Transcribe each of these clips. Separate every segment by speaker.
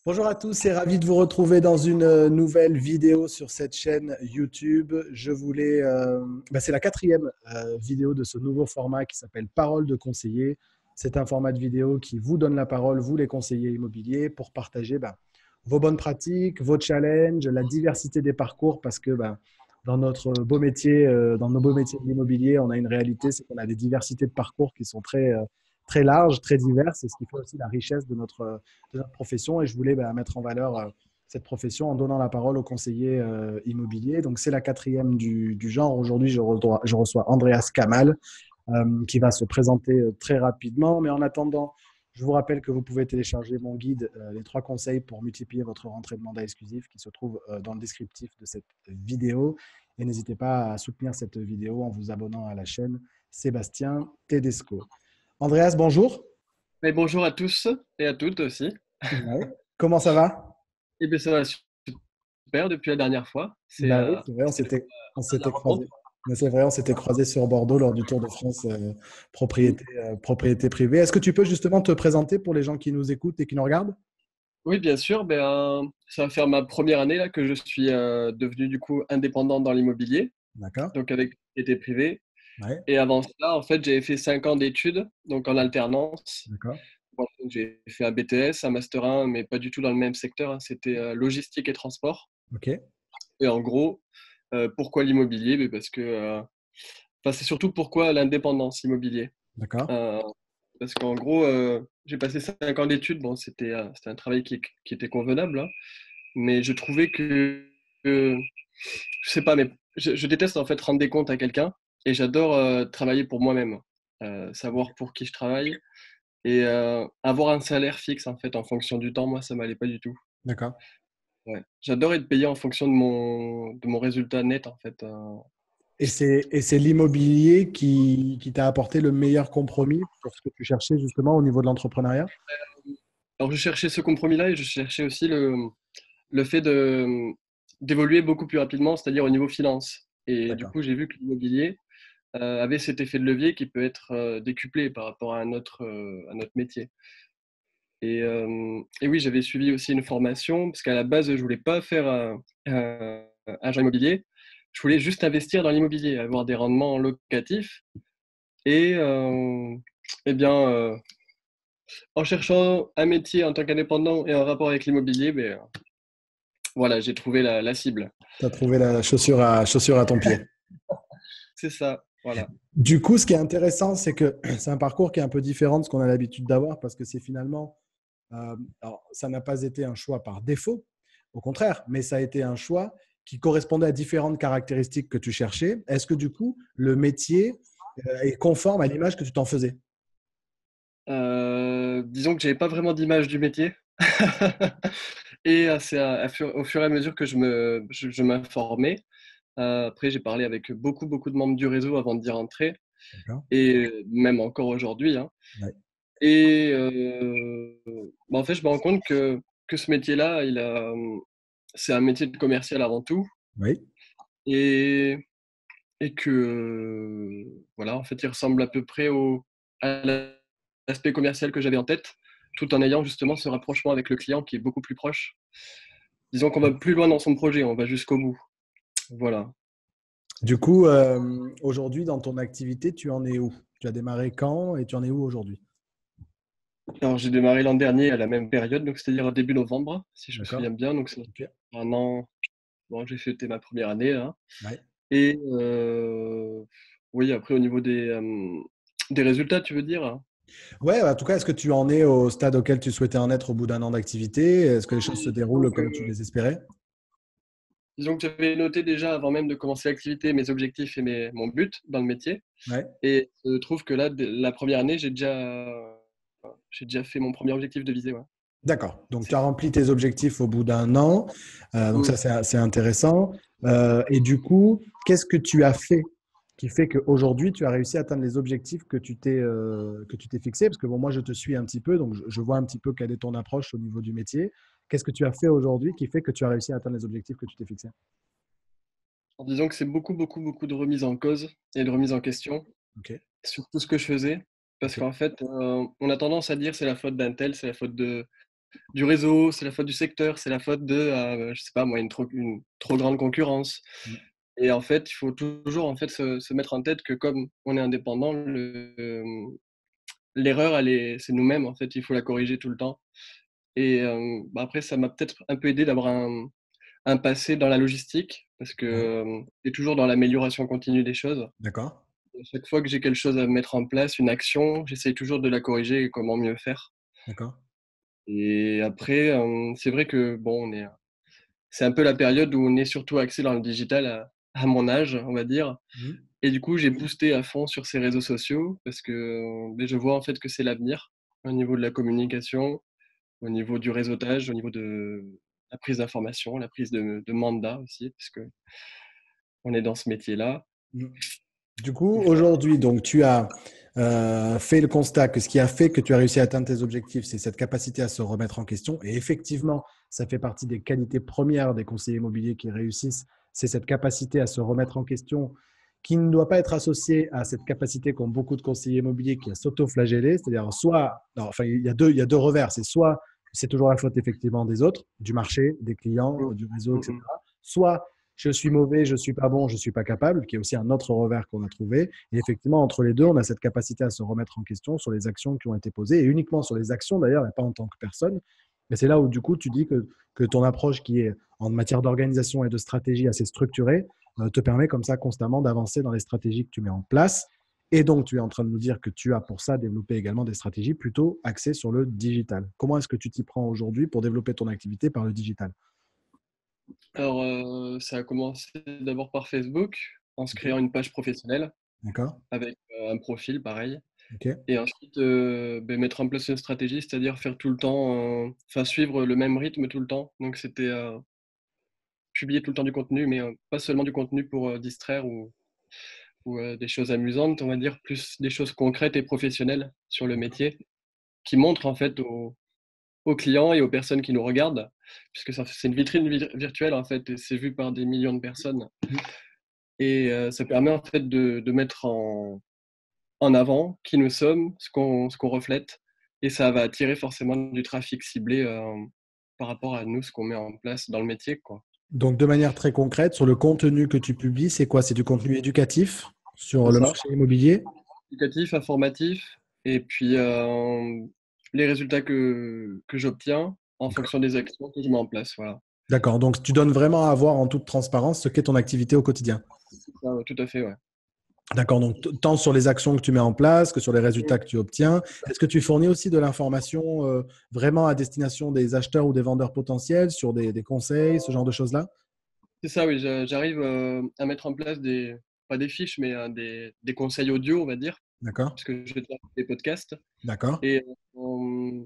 Speaker 1: Bonjour à tous et ravi de vous retrouver dans une nouvelle vidéo sur cette chaîne YouTube. C'est la quatrième vidéo de ce nouveau format qui s'appelle Parole de conseiller. C'est un format de vidéo qui vous donne la parole, vous les conseillers immobiliers, pour partager vos bonnes pratiques, vos challenges, la diversité des parcours, parce que dans notre beau métier, dans nos beaux métiers de l'immobilier, on a une réalité, c'est qu'on a des diversités de parcours qui sont très larges, très diverses, et ce qui fait aussi la richesse de notre profession. Et je voulais mettre en valeur cette profession en donnant la parole aux conseillers immobiliers. Donc, c'est la quatrième du genre. Aujourd'hui, je reçois Andreas Kamal qui va se présenter très rapidement. Mais en attendant, je vous rappelle que vous pouvez télécharger mon guide, les 3 conseils pour multiplier votre rentrée de mandat exclusif, qui se trouve dans le descriptif de cette vidéo. Et n'hésitez pas à soutenir cette vidéo en vous abonnant à la chaîne Sébastien Tedesco. Andreas, bonjour.
Speaker 2: Mais bonjour à tous et à toutes aussi.
Speaker 1: Ouais. Comment ça va?
Speaker 2: Et bien ça va super depuis la dernière fois.
Speaker 1: Bah oui, c'est vrai,
Speaker 2: C'était
Speaker 1: on
Speaker 2: la dernière
Speaker 1: s'était
Speaker 2: rencontre.
Speaker 1: croisés. Mais c'est vrai, on s'était croisés sur Bordeaux lors du Tour de France propriété privée. Est-ce que tu peux justement te présenter pour les gens qui nous écoutent et qui nous regardent?
Speaker 2: Oui, bien sûr. Ça va faire ma première année là que je suis devenu du coup indépendant dans l'immobilier,
Speaker 1: D'accord.
Speaker 2: donc avec propriété privée.
Speaker 1: Ouais,
Speaker 2: Et avant cela, en fait, j'ai fait 5 ans d'études, donc en alternance.
Speaker 1: d'accord.
Speaker 2: Voilà, donc j'ai fait un BTS, un Master 1, mais pas du tout dans le même secteur, hein. C'était logistique et transport.
Speaker 1: Ok,
Speaker 2: Et en gros, pourquoi l'immobilier? Parce que, enfin, c'est surtout pourquoi l'indépendance immobilier.
Speaker 1: d'accord.
Speaker 2: Euh, Parce qu'en gros, j'ai passé 5 ans d'études. Bon, c'était un travail qui était convenable, hein, mais je trouvais que- je sais pas, mais je déteste en fait rendre des comptes à quelqu'un et j'adore travailler pour moi-même, savoir pour qui je travaille et avoir un salaire fixe en fait en fonction du temps. Moi, ça m'allait pas du tout.
Speaker 1: D'accord.
Speaker 2: Ouais. J'adore être payé en fonction de mon résultat net en fait.
Speaker 1: Et c'est l'immobilier qui t'a apporté le meilleur compromis pour ce que tu cherchais justement au niveau de l'entrepreneuriat?
Speaker 2: Alors, je cherchais ce compromis-là et je cherchais aussi le fait d'évoluer beaucoup plus rapidement, c'est-à-dire au niveau finance. Et du
Speaker 1: D'accord.
Speaker 2: coup, j'ai vu que l'immobilier avait cet effet de levier qui peut être décuplé par rapport à notre métier. Et oui, j'avais suivi aussi une formation, parce qu'à la base, je voulais pas faire agent immobilier. Je voulais juste investir dans l'immobilier, avoir des rendements locatifs. Et eh bien, en cherchant un métier en tant qu'indépendant et en rapport avec l'immobilier, voilà, j'ai trouvé la cible.
Speaker 1: Tu as trouvé la chaussure à ton pied.
Speaker 2: C'est ça, voilà.
Speaker 1: Du coup, ce qui est intéressant, c'est que c'est un parcours qui est un peu différent de ce qu'on a l'habitude d'avoir parce que c'est finalement, alors, ça n'a pas été un choix par défaut, au contraire, mais ça a été un choix qui correspondait à différentes caractéristiques que tu cherchais. Est-ce que du coup, le métier est conforme à l'image que tu t'en faisais?
Speaker 2: Disons que j'avais pas vraiment d'image du métier. Et c'est au fur et à mesure que je m'informais. Après, j'ai parlé avec beaucoup, beaucoup de membres du réseau avant d'y rentrer,
Speaker 1: D'accord.
Speaker 2: et même encore aujourd'hui, hein.
Speaker 1: Ouais.
Speaker 2: Et en fait, je me rends compte que ce métier-là, c'est un métier de commercial avant tout.
Speaker 1: Oui.
Speaker 2: Et, et que, voilà, en fait, il ressemble à peu près à l'aspect commercial que j'avais en tête, tout en ayant justement ce rapprochement avec le client qui est beaucoup plus proche. Disons qu'on va plus loin dans son projet, on va jusqu'au bout. Voilà.
Speaker 1: Du coup, aujourd'hui, dans ton activité, tu en es où? Tu as démarré quand et tu en es où aujourd'hui?
Speaker 2: Alors, j'ai démarré l'an dernier à la même période, donc c'est-à-dire début novembre, si je me
Speaker 1: D'accord.
Speaker 2: souviens bien. Donc, c'est
Speaker 1: Ok.
Speaker 2: un an. Bon, j'ai fêté ma première année là.
Speaker 1: Ouais.
Speaker 2: Et oui, après, au niveau des résultats, tu veux dire, hein.
Speaker 1: Ouais, en tout cas, est-ce que tu en es au stade auquel tu souhaitais en être au bout d'un an d'activité? Est-ce que les choses se
Speaker 2: Donc,
Speaker 1: déroulent comme tu les espérais?
Speaker 2: disons que j'avais noté déjà avant même de commencer l'activité mes objectifs et mon but dans le métier.
Speaker 1: Ouais.
Speaker 2: Et je trouve que là, la première année, j'ai déjà fait mon premier objectif de visée. Ouais.
Speaker 1: D'accord. Donc, tu
Speaker 2: C'est-
Speaker 1: as rempli tes objectifs au bout d'un an. Donc,
Speaker 2: Mm.
Speaker 1: ça, c'est intéressant. Et du coup, qu'est-ce que tu as fait qui fait qu'aujourd'hui, tu as réussi à atteindre les objectifs que tu t'es fixés? Parce que bon, moi, je te suis un petit peu, donc je vois un petit peu quelle est ton approche au niveau du métier. Qu'est-ce que tu as fait aujourd'hui qui fait que tu as réussi à atteindre les objectifs que tu t'es fixés?
Speaker 2: En disant que c'est beaucoup, beaucoup, beaucoup de remise en cause et de remise en question
Speaker 1: Ok.
Speaker 2: sur tout ce que je faisais. Parce
Speaker 1: Ok.
Speaker 2: qu'en fait, on a tendance à dire c'est la faute d'un tel, c'est la faute de du réseau, c'est la faute du secteur, c'est la faute de, je sais pas moi, une trop grande concurrence.
Speaker 1: Mm.
Speaker 2: Et en fait, il faut toujours en fait se mettre en tête que comme on est indépendant, l'erreur, c'est nous-mêmes en fait. Il faut la corriger tout le temps. Et bah, après, ça m'a peut-être un peu aidé d'avoir un passé dans la logistique parce que
Speaker 1: Ouais.
Speaker 2: tu toujours dans l'amélioration continue des choses.
Speaker 1: D'accord,
Speaker 2: À chaque fois que j'ai quelque chose à mettre en place, une action, j'essaye toujours de la corriger et comment mieux faire.
Speaker 1: d'accord.
Speaker 2: Et après, c'est vrai que bon, c'est un peu la période où on est surtout axé dans le digital à mon âge, on va dire.
Speaker 1: Mm.
Speaker 2: Et du coup, j'ai boosté à fond sur ces réseaux sociaux parce que beh, je vois en fait que c'est l'avenir au niveau de la communication, au niveau du réseautage, au niveau de la prise d'information, la prise de mandat aussi, parce que on est dans ce métier-là.
Speaker 1: Mm. Du coup, aujourd'hui, donc tu as fait le constat que ce qui a fait que tu as réussi à atteindre tes objectifs, c'est cette capacité à se remettre en question. Et effectivement, ça fait partie des qualités premières des conseillers immobiliers qui réussissent. C'est cette capacité à se remettre en question qui ne doit pas être associée à cette capacité qu'ont beaucoup de conseillers immobiliers qui est à s'auto-flageller. C'est-à-dire, soit, non, enfin, il y a deux revers. C'est soit c'est toujours la faute effectivement des autres, du marché, des clients,
Speaker 2: Mmh.
Speaker 1: du réseau,
Speaker 2: Mmh mh.
Speaker 1: etc. Soit je suis mauvais, je suis pas bon, je suis pas capable, qui est aussi un autre revers qu'on a trouvé. Et effectivement, entre les deux, on a cette capacité à se remettre en question sur les actions qui ont été posées, et uniquement sur les actions d'ailleurs, et pas en tant que personne. Mais c'est là où du coup, tu dis que ton approche qui est en matière d'organisation et de stratégie assez structurée te permet comme ça constamment d'avancer dans les stratégies que tu mets en place. Et donc, tu es en train de nous dire que tu as pour ça développé également des stratégies plutôt axées sur le digital. Comment est-ce que tu t'y prends aujourd'hui pour développer ton activité par le digital?
Speaker 2: Alors, ça a commencé d'abord par Facebook, en se
Speaker 1: Ok.
Speaker 2: créant une page professionnelle
Speaker 1: D'accord.
Speaker 2: avec, un profil pareil
Speaker 1: Ok.
Speaker 2: et ensuite, beh, mettre en place une stratégie, c'est-à-dire faire tout le temps, enfin suivre le même rythme tout le temps. Donc c'était, publier tout le temps du contenu, mais, pas seulement du contenu pour, distraire ou des choses amusantes, on va dire, plus des choses concrètes et professionnelles sur le métier, qui montrent en fait aux clients et aux personnes qui nous regardent, puisque ça c'est une vitrine virtuelle en fait et c'est vu par des millions de personnes et ça permet en fait de mettre en avant qui nous sommes, ce qu'on reflète et ça va attirer forcément du trafic ciblé, par rapport à nous, ce qu'on met en place dans le métier, quoi.
Speaker 1: Donc, de manière très concrète, sur le contenu que tu publies, c'est quoi? C'est du contenu éducatif sur
Speaker 2: C'est
Speaker 1: le
Speaker 2: ça,
Speaker 1: marché immobilier?
Speaker 2: éducatif, informatif et puis, les résultats que j'obtiens en
Speaker 1: D'accord.
Speaker 2: fonction des actions que je mets en place, voilà.
Speaker 1: D'accord. Donc, tu donnes vraiment à voir en toute transparence ce qu'est ton activité au quotidien.
Speaker 2: C'est ça, ouais, tout à fait, ouais.
Speaker 1: D'accord. Donc, tant sur les actions que tu mets en place que sur les résultats que tu obtiens. Est-ce que tu fournis aussi de l'information vraiment à destination des acheteurs ou des vendeurs potentiels sur des conseils, ce genre de choses-là?
Speaker 2: C'est ça, oui, j'arrive, à mettre en place pas des fiches, mais, des conseils audio, on va dire,
Speaker 1: D'accord.
Speaker 2: parce que je vais faire des podcasts
Speaker 1: D'accord.
Speaker 2: et hem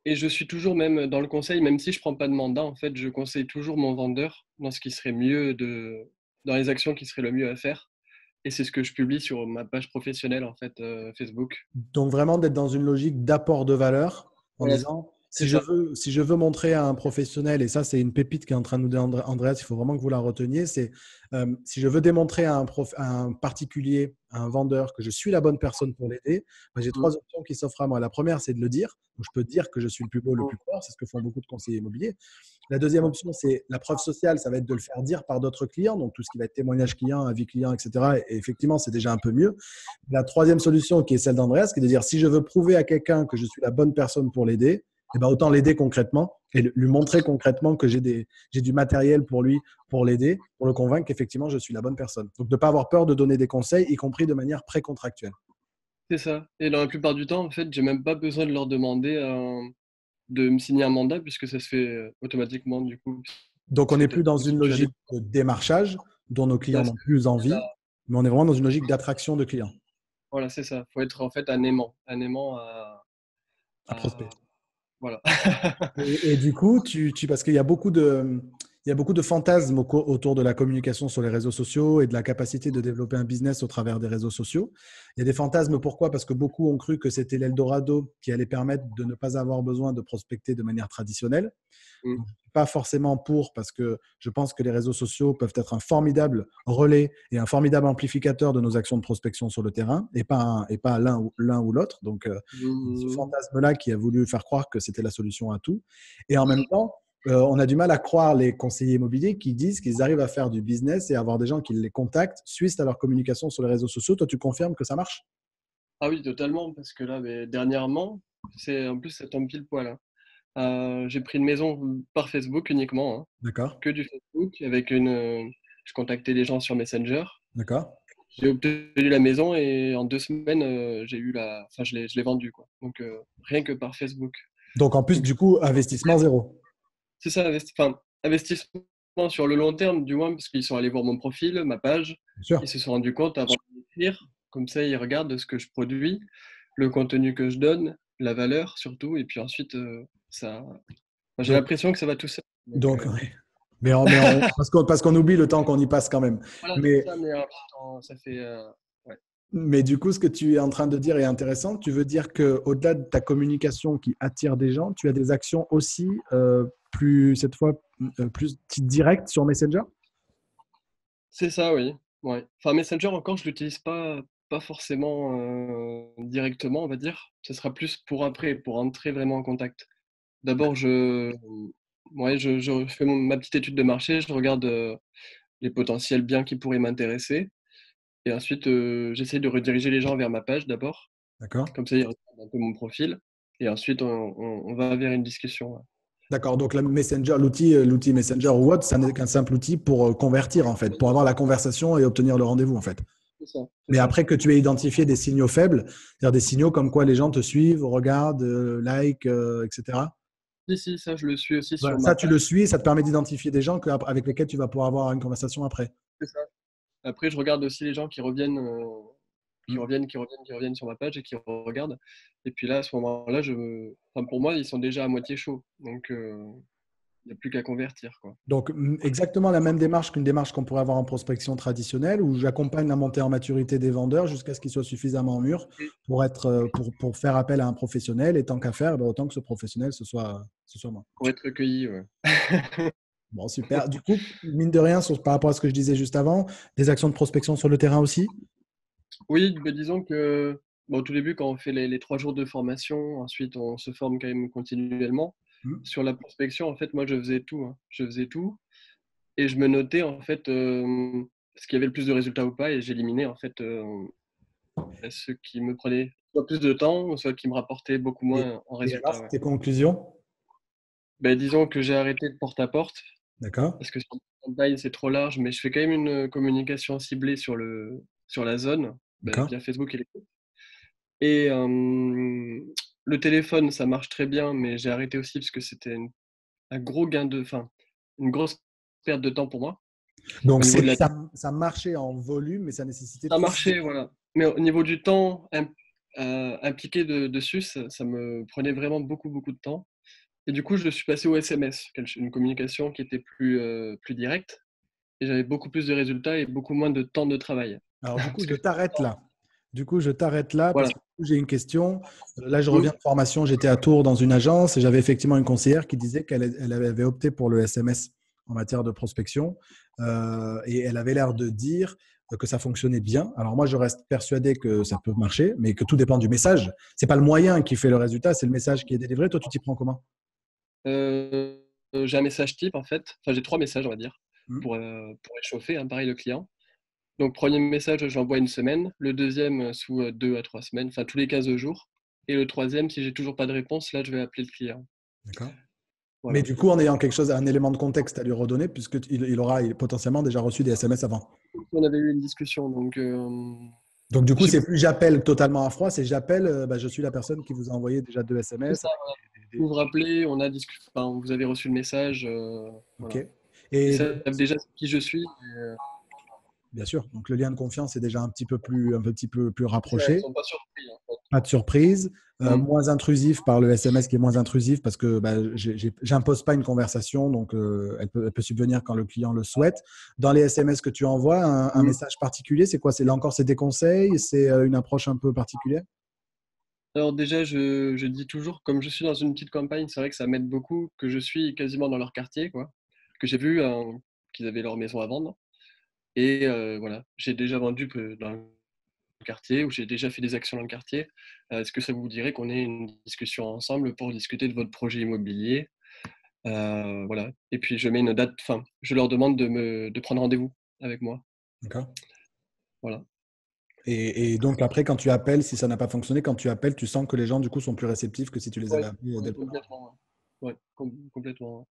Speaker 2: et je suis toujours même dans le conseil, même si je prends pas de mandat, en fait, je conseille toujours mon vendeur dans ce qui serait mieux dans les actions qui seraient le mieux à faire et c'est ce que je publie sur ma page professionnelle, en fait, Facebook.
Speaker 1: Donc vraiment d'être dans une logique d'apport de valeur en
Speaker 2: Voilà,
Speaker 1: disant
Speaker 2: c'est ça.
Speaker 1: si je veux montrer à un professionnel, et ça c'est une pépite qui est en train de nous dire Andreas, il faut vraiment que vous la reteniez, c'est si je veux démontrer à un particulier, à un vendeur que je suis la bonne personne pour l'aider, ben, j'ai
Speaker 2: Mmh.
Speaker 1: trois options qui s'offrent à moi. La première, c'est de le dire. Donc, je peux dire que je suis le plus beau, le
Speaker 2: Mmh.
Speaker 1: plus fort, c'est ce que font beaucoup de conseillers immobiliers. La deuxième
Speaker 2: Ouais,
Speaker 1: option, c'est la preuve sociale, ça va être de le faire dire par d'autres clients, donc tout ce qui va être témoignage client, avis client, etc. Et effectivement, c'est déjà un peu mieux. La troisième solution, qui est celle d'Andreas, qui est de dire si je veux prouver à quelqu'un que je suis la bonne personne pour l'aider, eh ben, autant l'aider concrètement et lui montrer concrètement que j'ai du matériel pour lui, pour l'aider, pour le convaincre qu'effectivement je suis la bonne personne. Donc de ne pas avoir peur de donner des conseils, y compris de manière précontractuelle.
Speaker 2: c'est ça et dans la plupart du temps, en fait, j'ai même pas besoin de leur demander, de me signer un mandat puisque ça se fait, automatiquement du coup,
Speaker 1: Donc on
Speaker 2: puisque
Speaker 1: n'est
Speaker 2: tu as
Speaker 1: plus dans
Speaker 2: tout
Speaker 1: une
Speaker 2: structuré.
Speaker 1: logique de démarchage dont nos clients
Speaker 2: Ça,
Speaker 1: n'ont plus
Speaker 2: c'est
Speaker 1: envie,
Speaker 2: la
Speaker 1: mais on est vraiment dans une logique d'attraction de clients
Speaker 2: Voilà, c'est ça. Faut être en fait un aimant
Speaker 1: à
Speaker 2: à
Speaker 1: prospect.
Speaker 2: voilà.
Speaker 1: Et du coup, parce qu'il y a beaucoup de, il y a beaucoup de fantasmes autour de la communication sur les réseaux sociaux et de la capacité de développer un business au travers des réseaux sociaux. Il y a des fantasmes, pourquoi? Parce que beaucoup ont cru que c'était l'Eldorado qui allait permettre de ne pas avoir besoin de prospecter de manière traditionnelle.
Speaker 2: Mm.
Speaker 1: Donc, je ne suis pas forcément pour, parce que je pense que les réseaux sociaux peuvent être un formidable relais et un formidable amplificateur de nos actions de prospection sur le terrain, et pas l'un ou l'autre. Donc, ce
Speaker 2: Mm.
Speaker 1: fantasme-là qui a voulu faire croire que c'était la solution à tout. Et en même temps, on a du mal à croire les conseillers immobiliers qui disent qu'ils arrivent à faire du business et avoir des gens qui les contactent suite à leur communication sur les réseaux sociaux. Toi, tu confirmes que ça marche?
Speaker 2: Ah oui, totalement, parce que là, mais dernièrement, en plus, ça tombe pile poil, hein. J'ai pris une maison par Facebook uniquement, hein,
Speaker 1: D'accord,
Speaker 2: que du Facebook, je contactais les gens sur Messenger.
Speaker 1: d'accord.
Speaker 2: J'ai obtenu la maison et en 2 semaines, enfin, je l'ai vendue, quoi. Donc, rien que par Facebook.
Speaker 1: Donc, en plus,
Speaker 2: Donc,
Speaker 1: du coup, investissement zéro.
Speaker 2: c'est ça, enfin, investissement sur le long terme, du moins, parce qu'ils sont allés voir mon profil, ma page.
Speaker 1: Bien sûr.
Speaker 2: Ils se sont rendus compte avant d'écrire. Comme ça, ils regardent ce que je produis, le contenu que je donne, la valeur surtout. Et puis ensuite, enfin, j'ai
Speaker 1: Donc,
Speaker 2: l'impression que ça va tout seul. Donc,
Speaker 1: ouais. Parce qu'on oublie le temps qu'on y passe quand même.
Speaker 2: voilà, c'est
Speaker 1: Mais,
Speaker 2: ça, mais ça fait. Ouais.
Speaker 1: mais du coup, ce que tu es en train de dire est intéressant. Tu veux dire qu'au-delà de ta communication qui attire des gens, tu as des actions aussi plus, cette fois, plus directes sur Messenger?
Speaker 2: C'est ça, oui. Ouais. Enfin, Messenger, encore, je l'utilise pas forcément directement, on va dire. Ce sera plus pour après, pour entrer vraiment en contact. D'abord, ouais, je fais ma petite étude de marché, je regarde les potentiels biens qui pourraient m'intéresser. Et ensuite, j'essaie de rediriger les gens vers ma page d'abord.
Speaker 1: D'accord.
Speaker 2: Comme ça, ils regardent un peu mon profil. Et ensuite, on va vers une discussion. Ouais.
Speaker 1: D'accord. Donc, l'outil Messenger ou autre, ça n'est qu'un simple outil pour convertir, en fait, pour avoir la conversation et obtenir le rendez-vous, en fait.
Speaker 2: C'est ça, c'est
Speaker 1: Mais
Speaker 2: ça.
Speaker 1: après que tu aies identifié des signaux faibles, c'est-à-dire des signaux comme quoi les gens te suivent, regardent, like, etc.
Speaker 2: Si, si, ça, je le suis aussi
Speaker 1: Voilà,
Speaker 2: sur ma
Speaker 1: ça, tu
Speaker 2: page.
Speaker 1: le suis et ça te permet d'identifier des gens avec lesquels tu vas pouvoir avoir une conversation après.
Speaker 2: C'est ça. Après, je regarde aussi les gens qui reviennent,
Speaker 1: Mm.
Speaker 2: qui reviennent sur ma page et qui regardent. Et puis là, à ce moment-là, enfin, pour moi, ils sont déjà à moitié chauds. Donc, il n'y a plus qu'à convertir, quoi.
Speaker 1: Donc, exactement la même démarche qu'une démarche qu'on pourrait avoir en prospection traditionnelle, où j'accompagne la montée en maturité des vendeurs jusqu'à ce qu'ils soient suffisamment mûrs pour faire appel à un professionnel. Et tant qu'à faire, ben, autant que ce professionnel, ce soit moi.
Speaker 2: Pour être recueilli, ouais.
Speaker 1: Bon, super. Du coup, mine de rien, par rapport à ce que je disais juste avant, des actions de prospection sur le terrain aussi?
Speaker 2: Oui, mais disons que, bon, au tout début, quand on fait les 3 jours de formation, ensuite, on se forme quand même continuellement.
Speaker 1: Mm.
Speaker 2: Sur la prospection, en fait, moi, je faisais tout, hein. Je faisais tout. Et je me notais, en fait, ce qui avait le plus de résultats ou pas, et j'éliminais, en fait, ceux qui me prenaient soit plus de temps, soit qui me rapportaient beaucoup
Speaker 1: Et,
Speaker 2: moins en
Speaker 1: et
Speaker 2: résultats.
Speaker 1: alors,
Speaker 2: Ouais.
Speaker 1: tes conclusions?
Speaker 2: Ben, disons que j'ai arrêté de porte-à-porte,
Speaker 1: D'accord?
Speaker 2: parce que sur le campagne, c'est trop large, mais je fais quand même une communication ciblée sur la zone, ben,
Speaker 1: D'accord?
Speaker 2: via Facebook et les groupes. Et le téléphone, ça marche très bien, mais j'ai arrêté aussi parce que c'était un gros enfin, une grosse perte de temps pour moi.
Speaker 1: Donc,
Speaker 2: Au niveau de
Speaker 1: ça marchait en volume, mais ça nécessitait
Speaker 2: ça
Speaker 1: plus de
Speaker 2: marchait, voilà. Mais au niveau du temps impliqué dessus, ça me prenait vraiment beaucoup, beaucoup de temps. Et du coup, je suis passé au SMS, une communication qui était plus directe. Et j'avais beaucoup plus de résultats et beaucoup moins de temps de travail.
Speaker 1: Alors, du coup,
Speaker 2: Parce
Speaker 1: je
Speaker 2: que,
Speaker 1: t'arrête là. Du coup, je t'arrête là parce
Speaker 2: voilà.
Speaker 1: que du coup, j'ai une question. Là, je
Speaker 2: Mmh.
Speaker 1: reviens de formation. J'étais à Tours dans une agence et j'avais effectivement une conseillère qui disait qu'elle avait opté pour le SMS en matière de prospection. Et elle avait l'air de dire que ça fonctionnait bien. Alors, moi, je reste persuadé que ça peut marcher, mais que tout dépend du message. C'est pas le moyen qui fait le résultat, c'est le message qui est délivré. Toi, tu t'y prends comment?
Speaker 2: Euh, j'ai un message type, en fait. Enfin, j'ai 3 messages, on va dire,
Speaker 1: Hmm.
Speaker 2: pour échauffer, hein, pareil, le client. Donc, premier message, j'envoie une semaine. Le deuxième, sous 2 à 3 semaines, enfin, tous les 15 jours. Et le troisième, si j'ai toujours pas de réponse, là, je vais appeler le client.
Speaker 1: D'accord. Mais
Speaker 2: Voilà.
Speaker 1: du coup, en ayant quelque chose, un élément de contexte à lui redonner, puisqu'il aura potentiellement déjà reçu des SMS avant.
Speaker 2: On avait eu une discussion, donc
Speaker 1: Donc, du coup,
Speaker 2: j'ai
Speaker 1: c'est plus j'appelle totalement à froid, c'est j'appelle, bah, je suis la personne qui vous a envoyé déjà deux
Speaker 2: fait
Speaker 1: SMS.
Speaker 2: ça. Vous vous rappelez, on a discuté, enfin, vous avez reçu le message,
Speaker 1: OK.
Speaker 2: voilà. Ils
Speaker 1: Et
Speaker 2: savent déjà qui je suis.
Speaker 1: Bien sûr. Donc le lien de confiance est déjà un petit peu plus
Speaker 2: Ouais, ils
Speaker 1: rapproché.
Speaker 2: sont pas surpris, en fait.
Speaker 1: Pas de surprise.
Speaker 2: Mm.
Speaker 1: Moins intrusif par le SMS qui est moins intrusif parce que bah, j'impose pas une conversation, donc elle peut subvenir quand le client le souhaite. Dans les SMS que tu envoies, un
Speaker 2: Mm.
Speaker 1: message particulier, c'est quoi? C'est là encore, c'est des conseils, c'est une approche un peu particulière?
Speaker 2: Alors déjà, je dis toujours, comme je suis dans une petite campagne, c'est vrai que ça m'aide beaucoup que je suis quasiment dans leur quartier, quoi. Que j'ai vu qu'ils avaient leur maison à vendre. Et voilà, j'ai déjà vendu dans le quartier ou j'ai déjà fait des actions dans le quartier. Est-ce que ça vous dirait qu'on ait une discussion ensemble pour discuter de votre projet immobilier? Voilà. Et puis je mets une date, enfin, je leur demande de prendre rendez-vous avec moi.
Speaker 1: D'accord.
Speaker 2: Voilà.
Speaker 1: Et donc après, quand tu appelles, si ça n'a pas fonctionné, quand tu appelles, tu sens que les gens du coup sont plus réceptifs que si tu les
Speaker 2: Ouais,
Speaker 1: avais appelés dès
Speaker 2: ouais,
Speaker 1: le premier.
Speaker 2: complètement. Ouais, ouais, complètement. Ouais.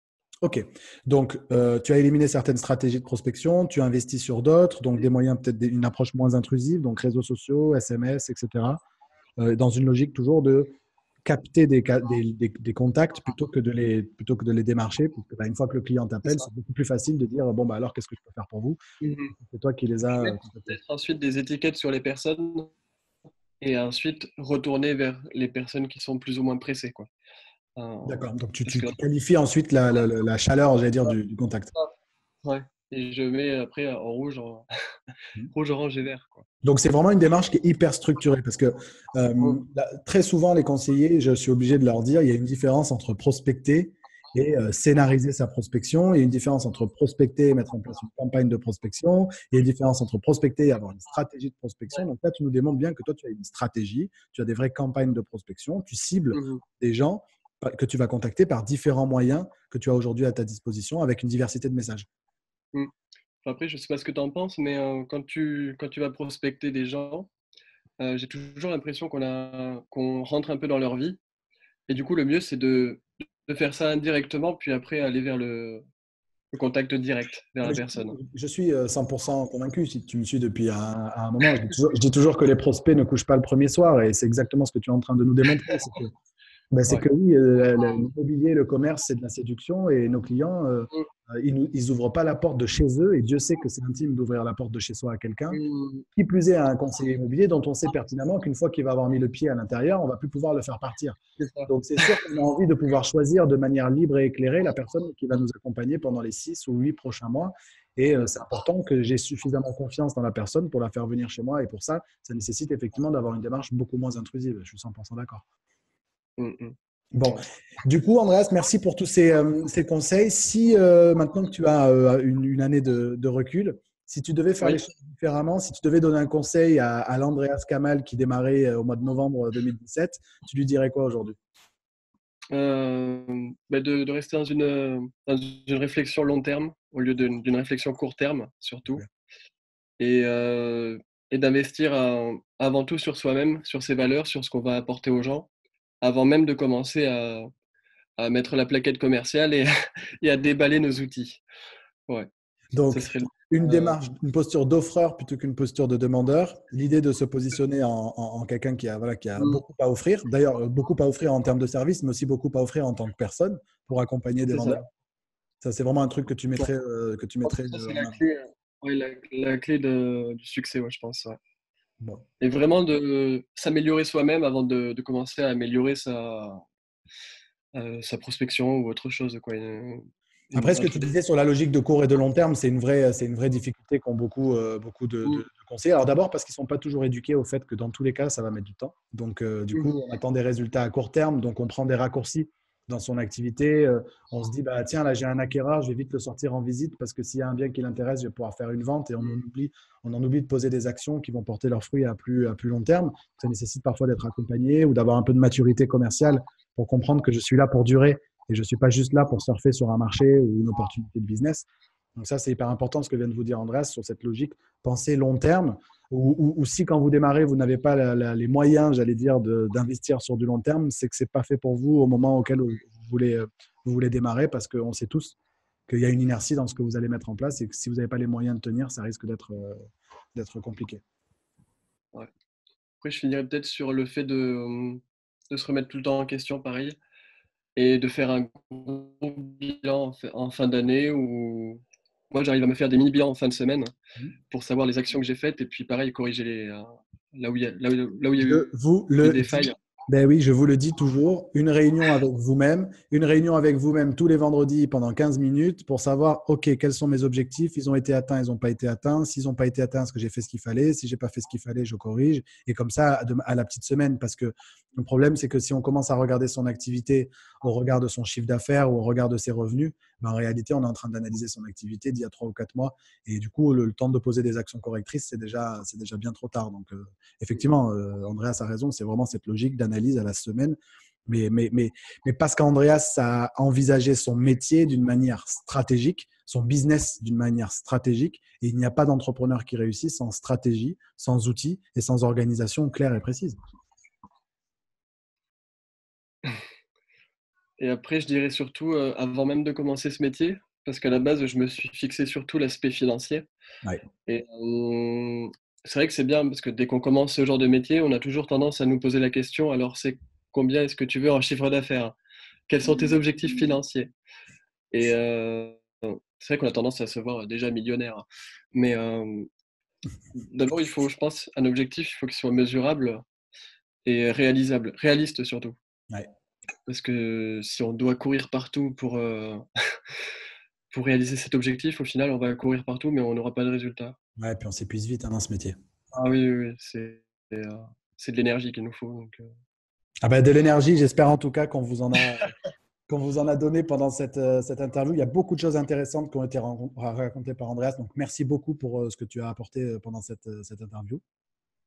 Speaker 1: Ok, donc tu as éliminé certaines stratégies de prospection, tu investis sur d'autres, donc des moyens peut-être une approche moins intrusive, donc réseaux sociaux, SMS, etc. Dans une logique toujours de capter des contacts plutôt que de les démarcher, parce que bah, une fois que le client
Speaker 2: C'est
Speaker 1: t'appelle,
Speaker 2: ça.
Speaker 1: c'est beaucoup plus facile de dire bon bah alors qu'est-ce que je peux faire pour vous?
Speaker 2: Mhm.
Speaker 1: C'est toi qui les as contactés.
Speaker 2: Mettre ensuite des étiquettes sur les personnes et ensuite retourner vers les personnes qui sont plus ou moins pressées, quoi. Euh,
Speaker 1: D'accord, donc
Speaker 2: parce que
Speaker 1: tu qualifies ensuite la chaleur, j'allais dire, du contact.
Speaker 2: ouais, et je mets après en rouge, rouge, orange et vert, quoi.
Speaker 1: Donc, c'est vraiment une démarche qui est hyper structurée parce que
Speaker 2: Mm.
Speaker 1: très souvent, les conseillers, je suis obligé de leur dire, il y a une différence entre prospecter et scénariser sa prospection. Il y a une différence entre prospecter et mettre en place une campagne de prospection. Il y a une différence entre prospecter et avoir une stratégie de prospection. Donc là, tu nous démontres bien que toi, tu as une stratégie, tu as des vraies campagnes de prospection, tu cibles
Speaker 2: Mhm.
Speaker 1: des gens que tu vas contacter par différents moyens que tu as aujourd'hui à ta disposition avec une diversité de messages.
Speaker 2: Mm. Après, je sais pas ce que tu en penses, mais quand tu vas prospecter des gens, j'ai toujours l'impression qu'on rentre un peu dans leur vie. Et du coup, le mieux, c'est de faire ça indirectement, puis après aller vers le contact direct, vers
Speaker 1: Ah,
Speaker 2: la
Speaker 1: mais
Speaker 2: personne.
Speaker 1: je suis 100% convaincu, si tu me suis depuis un moment. Je dis toujours que les prospects ne couchent pas le premier soir et c'est exactement ce que tu es en train de nous démontrer. C'est
Speaker 2: Ouais.
Speaker 1: que oui, l'immobilier, le commerce, c'est de la séduction et nos clients,
Speaker 2: Mm.
Speaker 1: ils ouvrent pas la porte de chez eux et Dieu sait que c'est intime d'ouvrir la porte de chez soi à quelqu'un.
Speaker 2: Mm.
Speaker 1: Qui plus est à un conseiller immobilier dont on sait pertinemment qu'une fois qu'il va avoir mis le pied à l'intérieur, on va plus pouvoir le faire partir.
Speaker 2: C'est ça.
Speaker 1: Donc, c'est sûr qu'on a envie de pouvoir choisir de manière libre et éclairée la personne qui va nous accompagner pendant les 6 ou 8 prochains mois. Et c'est important que j'ai suffisamment confiance dans la personne pour la faire venir chez moi. Et pour ça, ça nécessite effectivement d'avoir une démarche beaucoup moins intrusive. Je suis 100% d'accord.
Speaker 2: Mm, mm.
Speaker 1: Bon,
Speaker 2: Ouais.
Speaker 1: du coup, Andreas, merci pour tous ces conseils. Si maintenant que tu as une année de recul, si tu devais faire les
Speaker 2: Oui.
Speaker 1: choses différemment, si tu devais donner un conseil à l'Andreas Kamal qui démarrait au mois de novembre 2017, tu lui dirais quoi aujourd'hui?
Speaker 2: Bah, de rester dans une réflexion long terme au lieu d'une réflexion court terme, surtout. Et, euh, et d'investir avant tout sur soi-même, sur ses valeurs, sur ce qu'on va apporter aux gens, avant même de commencer à mettre la plaquette commerciale et, et à déballer nos outils. Ouais, ce
Speaker 1: Donc,
Speaker 2: serait
Speaker 1: une
Speaker 2: euh,
Speaker 1: démarche, une posture d'offreur plutôt qu'une posture de demandeur. L'idée de se positionner en quelqu'un qui a, voilà, qui a
Speaker 2: mm,
Speaker 1: beaucoup à offrir. D'ailleurs, beaucoup à offrir en termes de service, mais aussi beaucoup à offrir en tant que personne pour accompagner des
Speaker 2: c'est ça.
Speaker 1: vendeurs. Ça, c'est vraiment un truc
Speaker 2: Ouais.
Speaker 1: que tu
Speaker 2: Je pense
Speaker 1: mettrais
Speaker 2: que ça, c'est
Speaker 1: en
Speaker 2: la
Speaker 1: avant.
Speaker 2: clé, ouais, la clé du succès, ouais, je pense. Ouais.
Speaker 1: Bon.
Speaker 2: Et vraiment de s'améliorer soi-même avant de commencer à améliorer sa prospection ou autre chose, quoi.
Speaker 1: Après, ce que
Speaker 2: Entre
Speaker 1: tu
Speaker 2: des...
Speaker 1: disais sur la logique de court et de long terme, c'est une vraie difficulté qu'ont beaucoup
Speaker 2: Mm,
Speaker 1: de conseillers. Alors d'abord parce qu'ils ne sont pas toujours éduqués au fait que dans tous les cas, ça va mettre du temps. Donc du coup,
Speaker 2: mhm,
Speaker 1: on attend des résultats à court terme, donc on prend des raccourcis dans son activité. On se dit, bah, tiens, là j'ai un acquéreur, je vais vite le sortir en visite parce que s'il y a un bien qui l'intéresse, je vais pouvoir faire une vente et on en oublie de poser des actions qui vont porter leurs fruits à plus long terme. Ça nécessite parfois d'être accompagné ou d'avoir un peu de maturité commerciale pour comprendre que je suis là pour durer et je ne suis pas juste là pour surfer sur un marché ou une opportunité de business. Donc ça, c'est hyper important ce que vient de vous dire Andreas sur cette logique. Pensez long terme. Ou si quand vous démarrez, vous n'avez pas les moyens, j'allais dire, d'investir sur du long terme, c'est que ce n'est pas fait pour vous au moment auquel vous voulez démarrer parce qu'on sait tous qu'il y a une inertie dans ce que vous allez mettre en place et que si vous n'avez pas les moyens de tenir, ça risque d'être compliqué.
Speaker 2: ouais. Après, je finirais peut-être sur le fait de se remettre tout le temps en question, pareil, et de faire un gros bilan en fin d'année moi, j'arrive à me faire des mini bilans en fin de semaine
Speaker 1: Mhm.
Speaker 2: pour savoir les actions que j'ai faites et puis pareil, corriger là où il y a
Speaker 1: Je
Speaker 2: eu
Speaker 1: vous
Speaker 2: des
Speaker 1: le
Speaker 2: failles.
Speaker 1: dis. Ben oui, je vous le dis toujours, une réunion avec vous-même tous les vendredis pendant 15 minutes pour savoir, OK, quels sont mes objectifs, ils ont été atteints, ils n'ont pas été atteints, s'ils n'ont pas été atteints, est-ce que j'ai fait ce qu'il fallait, si j'ai pas fait ce qu'il fallait, je corrige, et comme ça, à la petite semaine, parce que le problème, c'est que si on commence à regarder son activité au regard de son chiffre d'affaires ou au regard de ses revenus, ben en réalité, on est en train d'analyser son activité d'il y a 3 ou 4 mois, et du coup, le temps de poser des actions correctrices, c'est déjà bien trop tard. Donc, effectivement, Andreas a raison, c'est vraiment cette logique d'analyse à la semaine. Mais parce qu'Andreas a envisagé son métier d'une manière stratégique, son business d'une manière stratégique, et il n'y a pas d'entrepreneur qui réussit sans stratégie, sans outils et sans organisation claire et précise.
Speaker 2: Et après, je dirais surtout, avant même de commencer ce métier, parce qu'à la base, je me suis fixé surtout l'aspect financier.
Speaker 1: Ouais.
Speaker 2: Et c'est vrai que c'est bien parce que dès qu'on commence ce genre de métier, on a toujours tendance à nous poser la question, alors c'est combien est-ce que tu veux en chiffre d'affaires? Quels sont tes objectifs financiers? Et c'est vrai qu'on a tendance à se voir déjà millionnaire. Mais d'abord, il faut, je pense, un objectif, il faut qu'il soit mesurable et réalisable, réaliste surtout.
Speaker 1: Ouais.
Speaker 2: Parce que si on doit courir partout pour réaliser cet objectif, au final, on va courir partout, mais on n'aura pas de résultat.
Speaker 1: Ouais, puis on s'épuise vite dans ce métier.
Speaker 2: Ah oui, oui, oui, c'est de l'énergie qu'il nous faut. Donc,
Speaker 1: Ah ben, de l'énergie, j'espère en tout cas qu'on vous en a donné pendant cette interview. Il y a beaucoup de choses intéressantes qui ont été racontées par Andreas. Donc, merci beaucoup pour ce que tu as apporté pendant cette interview.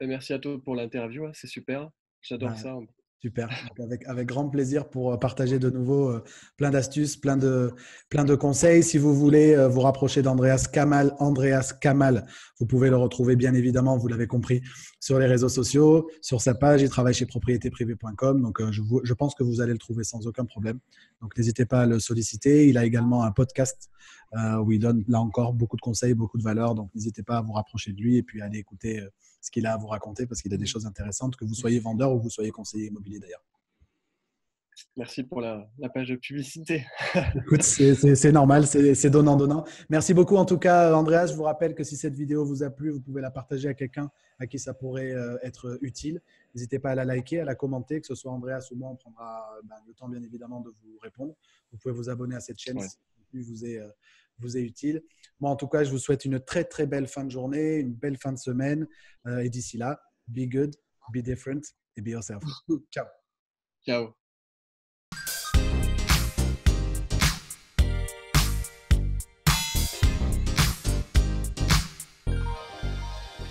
Speaker 2: et merci à toi pour l'interview, hein, c'est super. J'adore
Speaker 1: Ben,
Speaker 2: ça.
Speaker 1: super. Donc, avec grand plaisir pour partager de nouveau plein d'astuces, plein de conseils. Si vous voulez vous rapprocher Andreas Kamal, vous pouvez le retrouver bien évidemment, vous l'avez compris, sur les réseaux sociaux, sur sa page. Il travaille chez propriétéprivée.com. Donc, je pense que vous allez le trouver sans aucun problème. Donc, n'hésitez pas à le solliciter. Il a également un podcast où il donne, là encore, beaucoup de conseils, beaucoup de valeurs. Donc, n'hésitez pas à vous rapprocher de lui et puis à aller écouter ce qu'il a à vous raconter parce qu'il a des choses intéressantes, que vous soyez vendeur ou que vous soyez conseiller immobilier d'ailleurs.
Speaker 2: Merci pour la page de publicité.
Speaker 1: Écoute, c'est normal, c'est donnant-donnant. Merci beaucoup en tout cas, Andreas. Je vous rappelle que si cette vidéo vous a plu, vous pouvez la partager à quelqu'un à qui ça pourrait être utile. N'hésitez pas à la liker, à la commenter, que ce soit Andreas ou moi, on prendra le temps bien évidemment de vous répondre. Vous pouvez vous abonner à cette chaîne
Speaker 2: Ouais.
Speaker 1: si vous est utile. Moi, en tout cas, je vous souhaite une très très belle fin de journée, une belle fin de semaine. Et d'ici là, be good, be different et be yourself. Ciao.
Speaker 2: Ciao.